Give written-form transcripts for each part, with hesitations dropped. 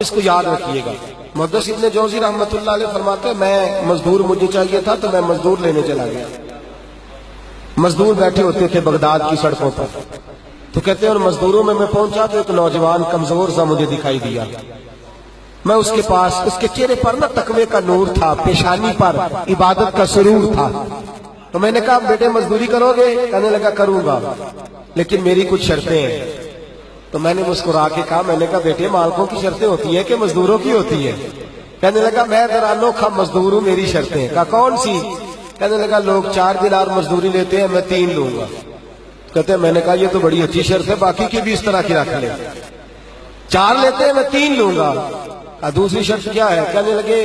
اس کو یاد رکھیے گا۔ محدث ابن جوزی رحمۃ اللہ علیہ فرماتے ہیں میں مزدور مجھے چاہیے تھا تو میں مزدور لینے چلا گیا۔ مزدور بیٹھے ہوتے تھے بغداد کی سڑکوں پر، تو کہتے ہیں اور مزدوروں میں پہنچا تو ایک نوجوان کمزور سا مجھے دکھائی دیا۔ میں اس کے پاس، اس کے چہرے پر نہ تقوی کا نور تھا، پیشانی پر عبادت کا سرور تھا۔ تو میں نے کہا بیٹے مزدوری کرو گے؟ کہنے لگا کروں گا لیکن میری کچھ شرطیں ہیں۔ تو میں نے مسکرا کے کہا، میں نے کہا بیٹے مالکوں کی شرطیں ہوتی ہیں کہ مزدوروں کی ہوتی ہے؟ کہنے لگا میں ذرا انوکھا مزدور ہوں، میری شرطیں۔ کہا کون سی؟ کہنے لگا لوگ 4 دینار مزدوری لیتے ہیں، میں 3 لوں گا۔ کہتے ہیں میں نے کہا یہ تو بڑی اچھی شرط ہے، باقی کی بھی اس طرح کی رکھ لیں۔ 4 لیتے ہیں، میں 3 لوں گا۔ دوسری شرط کیا ہے؟ کہنے لگے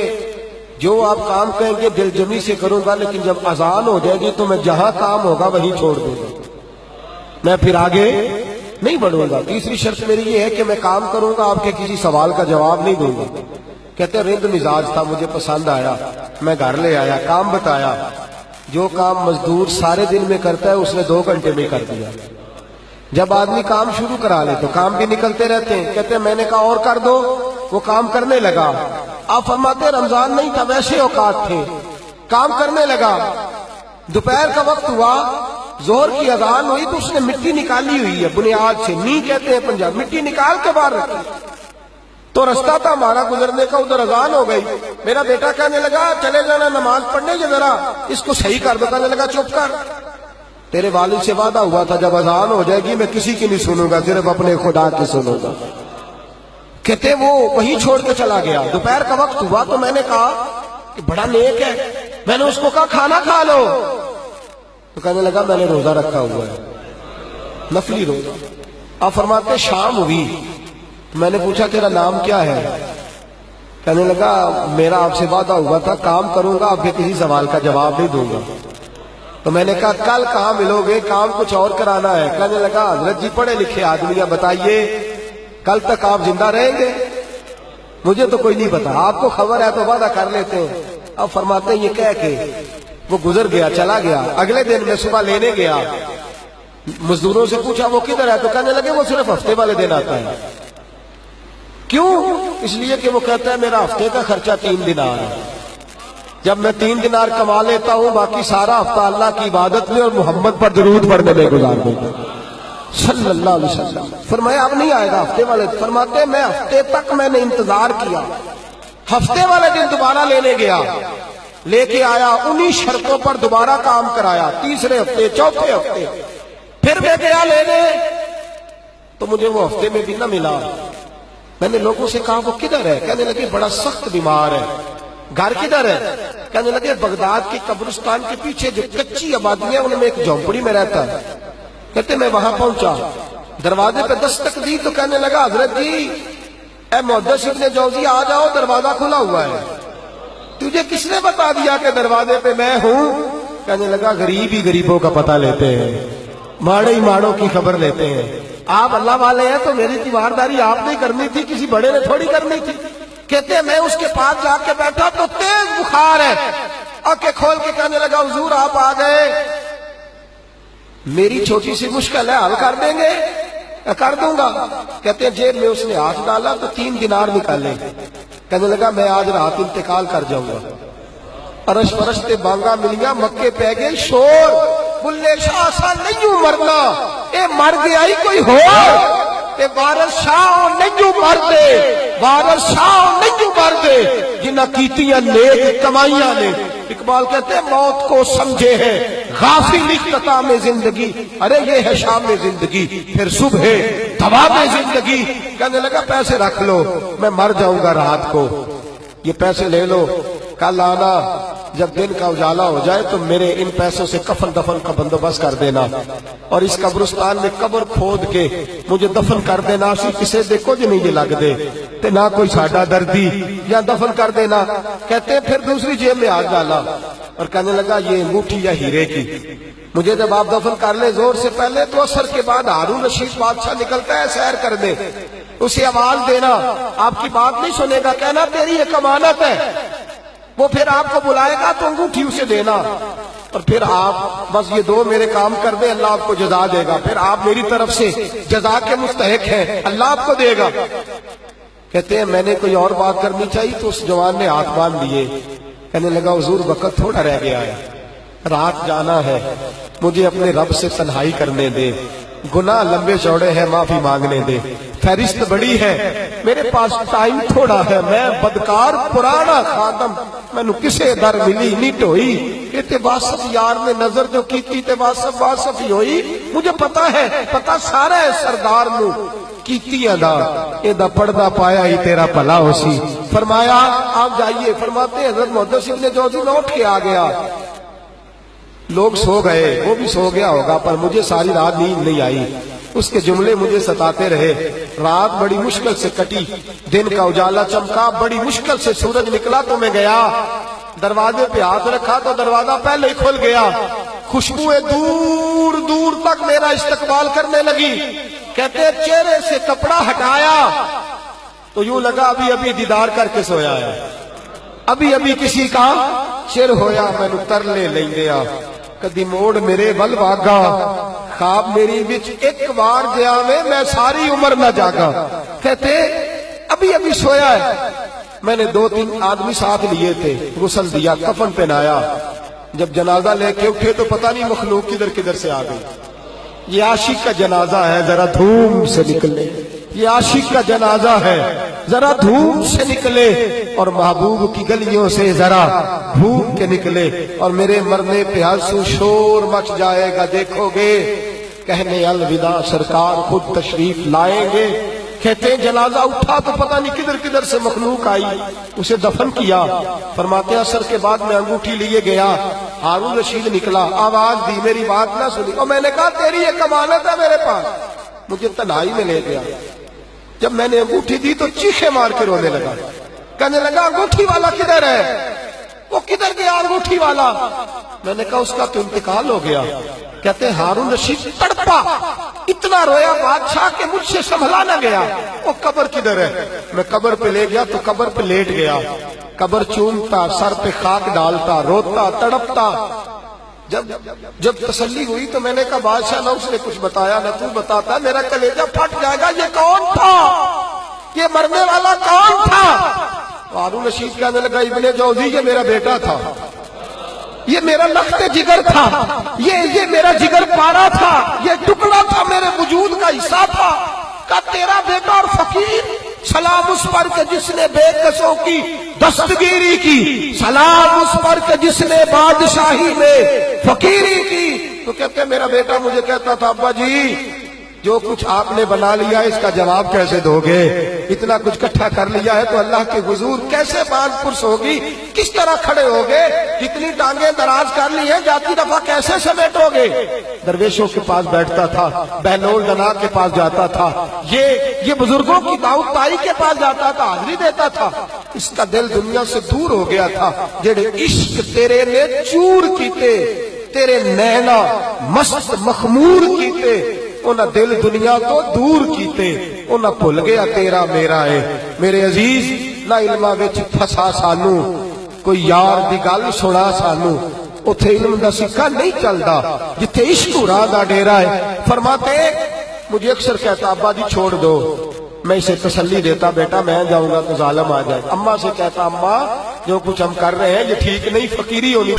جو آپ کام کہیں گے دل جمی سے کروں گا، لیکن جب اذان ہو جائے گی تو میں جہاں کام ہوگا وہیں چھوڑ دوں گا، میں پھر آگے نہیں بڑھوں گا۔ تیسری شرط میری یہ ہے کہ میں کام کروں گا، آپ کے کسی سوال کا جواب نہیں دوں گا۔ کہتے ہیں رند مزاج تھا، مجھے پسند آیا، میں گھر لے آیا، کام بتایا۔ جو کام مزدور سارے دن میں کرتا ہے اس نے 2 گھنٹے میں کر دیا۔ جب آدمی کام شروع کرا لے تو کام بھی نکلتے رہتے ہیں۔ کہتے ہیں میں نے کہا اور کر دو، وہ کام کرنے لگا۔ آپ فرماتے رمضان نہیں تھا، ویسے اوقات تھے، کام کرنے لگا۔ دوپہر کا وقت ہوا، ظہر کی اذان ہوئی تو اس نے مٹی نکالی ہوئی ہے بنیاد سے، نی کہتے ہیں پنجاب، مٹی نکال کے باہر رکھی۔ تو رستہ تھا ہمارا گزرنے کا، ادھر اذان ہو گئی۔ میرا بیٹا کہنے لگا چلے جانا نماز پڑھنے کے، ذرا اس کو صحیح کر دو۔ کہنے لگا چپ کر، تیرے والد سے وعدہ ہوا تھا جب اذان ہو جائے گی میں کسی کی نہیں سنوں گا، صرف اپنے خدا کی سنوں گا۔ کہتے وہ وہیں چھوڑ کے چلا گیا۔ دوپہر کا وقت ہوا تو میں نے کہا کہ بڑا نیک ہے، میں نے اس کو کہا کھانا کھا لو، تو کہنے لگا میں نے روزہ رکھا ہوا ہے، نفلی روزہ۔ آپ فرماتے شام ہوئی تو میں نے پوچھا تیرا نام کیا ہے؟ کہنے لگا میرا آپ سے وعدہ ہوا تھا کام کروں گا، آپ کے کسی سوال کا جواب نہیں دوں گا۔ تو میں نے کہا کل کہاں ملو گے، کام کچھ اور کرانا ہے۔ کہنے لگا حضرت جی پڑھے لکھے آدمی ہیں، بتائیے کل تک آپ زندہ رہیں گے؟ مجھے تو کوئی نہیں پتا، آپ کو خبر ہے تو وعدہ کر لیتے ہیں۔ اب فرماتے ہیں یہ کہہ کے وہ گزر گیا، چلا گیا۔ اگلے دن میں صبح لینے گیا، مزدوروں سے پوچھا وہ کدھر ہے؟ تو کہنے لگے وہ صرف ہفتے والے دن آتا ہے۔ کیوں؟ اس لیے کہ وہ کہتا ہے میرا ہفتے کا خرچہ 3 دینار ہے، جب میں 3 دینار کما لیتا ہوں باقی سارا ہفتہ اللہ کی عبادت میں اور محمد پر درود پڑھنے میں گزار دیتا ہوں صلی اللہ علیہ وسلم۔ فرمایا اب نہیں آئے گا ہفتے والے۔ فرماتے میں ہفتے تک میں نے انتظار کیا، ہفتے والے دن دوبارہ لینے گیا، لے کے آیا، انہی شرطوں پر دوبارہ کام کرایا، تیسرے ہفتے، چوتھے ہفتے، پھر میں گیا لینے تو مجھے وہ ہفتے میں بھی نہ ملا۔ میں نے لوگوں سے کہا وہ کدھر ہے؟ کہنے لگے بڑا سخت بیمار ہے۔ گھر کدھر ہے؟ کہنے لگے بغداد کی قبرستان کے پیچھے جو کچی آبادیاں ان میں ایک جھونپڑی میں رہتا ہے۔ کہتے میں وہاں پہنچا، دروازے پہ دستک دی تو کہنے لگا حضرت جی اے محدث ابن جوزی آ جاؤ، دروازہ کھلا ہوا ہے۔ تجھے کس نے بتا دیا کہ دروازے پہ میں ہوں؟ کہنے لگا غریب ہی غریبوں کا پتہ لیتے ہیں، ماڑے ہی ماڑوں کی خبر لیتے ہیں، آپ اللہ والے ہیں تو میری تیوارداری آپ نے کرنی تھی، کسی بڑے نے تھوڑی کرنی تھی۔ کہتے ہیں میں اس کے پاس جا کے بیٹھا تو تیز بخار ہے، آنکھیں کھول کے کہنے لگا حضور آپ آ گئے، میری چھوٹی سی مشکل ہے، حل کر دیں گے؟ کر دوں گا۔ کہتے ہیں جیب میں اس نے ہاتھ ڈالا تو 3 دینار نکالے۔ کہنے لگا میں آج رات انتقال کر جاؤں گا۔ ارش پرشتے بانگا ملیاں مکے پہ گئے شور، بلے شاہ سا نہیں مرنا، اے مر گیا ہی کوئی ہو، اے وارث شاہ نہیں مر دے، وارث شاہ نہیں مر دے، جنہ کیتیاں نیک کمائیاں نے۔ اقبال کہتے ہیں موت کو سمجھے ہے غافل اختتام زندگی، ارے یہ ہے شام زندگی پھر صبح دوام زندگی۔ کہنے لگا پیسے رکھ لو، میں مر جاؤں گا رات کو، یہ پیسے لے لو، کل آنا جب دن کا اجالا ہو جائے تو میرے ان پیسوں سے کفن دفن کا بندوبست کر دینا، اور اس قبرستان میں قبر کھود کے مجھے دفن کر دینا، اسی کسے دیکھو جو نہیں یہ لگ دے تے نہ کوئی ساڈا دردی، یا دفن کر دینا۔ کہتے ہیں پھر دوسری جیب میں ہاتھ ڈالا اور کہنے لگا یہ انگوٹھی یا ہیرے کی، مجھے جب آپ دفن کر لیں زور سے پہلے تو اثر کے بعد ہارون رشید بادشاہ نکلتا ہے سیر کر دے، اسے آواز دینا، آپ کی بات نہیں سنے گا، کہنا تیری ایک امانت ہے، وہ پھر آپ کو بلائے گا تو انگوٹھی اسے دینا، اور پھر آپ بس یہ 2 میرے کام کر دیں، اللہ آپ کو جزا دے گا، پھر آپ میری طرف سے جزا کے مستحق ہیں، اللہ آپ کو دے گا۔ کہتے ہیں میں نے کوئی اور بات کرنی چاہیے تو اس جوان نے ہاتھ باندھ دیے، کہنے لگا حضور وقت تھوڑا رہ گیا ہے، رات جانا ہے، مجھے اپنے رب سے تنہائی کرنے دے، گناہ لمبے چوڑے ہیں، معافی مانگنے دے، فہرست بڑی ہے، میرے پاس ٹائم تھوڑا ہے، میں بدکار پرانا خادم، مینو کسے در ملی نہیں ٹوئی، کہتے واسف یار نے نظر جو کی تے واسف ہی ہوئی، مجھے پتا ہے، پتا سارا ہے سردار نو کیتی ادا، ادا پردہ پایا ہی تیرا بھلا ہو سی۔ فرمایا آپ جائیے، فرماتے ہیں حضرت محدث ابن جوزی میں اٹھ کے آ گیا، لوگ سو گئے، وہ بھی سو گیا ہوگا، پر مجھے ساری رات نیند نہیں آئی، اس کے جملے مجھے ستاتے رہے، رات بڑی مشکل سے کٹی، دن کا اجالا چمکا، بڑی مشکل سے سورج نکلا تو میں گیا، دروازے پہ ہاتھ رکھا تو دروازہ پہلے ہی کھل گیا، خوشبوئیں دور دور تک میرا استقبال کرنے لگی، کہتے ہیں چہرے سے کپڑا ہٹایا تو یوں لگا ابھی ابھی دیدار کر کے سویا ہے، ابھی ابھی کسی کا چر ہویا، میں تر لے لیں گیا، کدی موڑ میرے ول واگا، خواب میری بچ ایک بار گیا میں ساری عمر نہ جاگا، کہتے ابھی ابھی سویا ہے، میں نے 2-3 آدمی ساتھ لیے تھے، غسل دیا، کفن پہنایا، جب جنازہ لے کے اٹھے تو پتہ نہیں مخلوق کدھر کدھر سے آ گئی، یہ عاشق کا جنازہ ہے ذرا دھوم سے نکلے، یہ عاشق کا جنازہ ہے ذرا دھوم سے نکلے، اور محبوب کی گلیوں سے ذرا بھوک کے نکلے، اور میرے مرنے پہ ہنسو شور مچ جائے گا، دیکھو گے کہنے الوداع سرکار خود تشریف لائیں گے، کہتے ہیں جنازہ اٹھا تو پتہ نہیں کدھر کدھر سے مخلوق آئی، اسے دفن کیا، فرماتے ہیں عصر کے بعد میں انگوٹھی لیے گیا، ہارون رشید نکلا، آواز دی، میری بات نہ سنی، اور میں نے کہا تیری ایک امانت ہے میرے پاس، مجھے تنہائی میں لے گیا، جب میں نے انگوٹھی دی تو چیخے مار کے رونے لگا، کہنے لگا انگوٹھی والا کدھر ہے، وہ کدھر گیا انگوٹھی والا، میں نے کہا اس کا تو انتقال ہو گیا، کہتے ہیں ہارون رشید تڑپا، اتنا رویا بادشاہ کہ مجھ سے سنبھلا نہ گیا، وہ قبر کدھر ہے، میں قبر پہ لے گیا تو قبر پہ لیٹ گیا، قبر چومتا، سر پہ خاک ڈالتا، روتا، تڑپتا، جب تسلی ہوئی تو میں نے کہا بادشاہ نہ اس نے کچھ بتایا نہ تو بتاتا، میرا کلیجہ پھٹ جائے گا، یہ کون تھا، یہ مرنے والا کون تھا، ہارون رشید کہنے لگا ابن جوزی یہ میرا بیٹا تھا، یہ میرا لخت جگر تھا، یہ میرا جگر پارا تھا، یہ ٹکڑا تھا میرے وجود کا حصہ تھا، کہ تیرا بیٹا اور فقیر، سلام اس پر کہ جس نے بے کسوں کی دستگیری کی، سلام اس پر کہ جس نے بادشاہی میں فقیری کی، تو کہتے ہیں میرا بیٹا مجھے کہتا تھا ابا جی جو کچھ آپ نے بنا لیا اس کا جواب کیسے دو گے، اتنا کچھ کٹھا کر لیا ہے تو اللہ کے حضور کیسے باندھ پرس ہوگی، کس طرح کھڑے ہوگے، کتنی ٹانگیں دراز کر لی ہیں، جاتی دفعہ کیسے سمیٹو گے، درویشوں کے پاس بیٹھتا تھا، بہلول ڈنا کے پاس جاتا تھا، یہ بزرگوں کی دعوت تائی کے پاس جاتا تھا، حاضری دیتا تھا، اس کا دل دنیا سے دور ہو گیا تھا، جڑے عشق تیرے نے چور کیتے، تیرے نینا مست مخمور کیتے، انہاں دل دنیا تو دور کیتے، انہاں بھول گیا تیرا میرا ہے، میرے عزیز نہ علماء وچ پھسا سانو، کوئی یار دی گل سنا سانو، اتھے علم دا سکہ نہیں چلدا، جتھے عشق راہ دا ڈیرا ہے، فرماتے مجھے اکثر کہتا ابا جی چھوڑ دو، میں اسے تسلی دیتا بیٹا میں جاؤں گا تو ظالم آ جائے، اماں سے کہتا اماں جو کچھ ہم کر رہے ہیں یہ ٹھیک نہیں، فقیری ہونی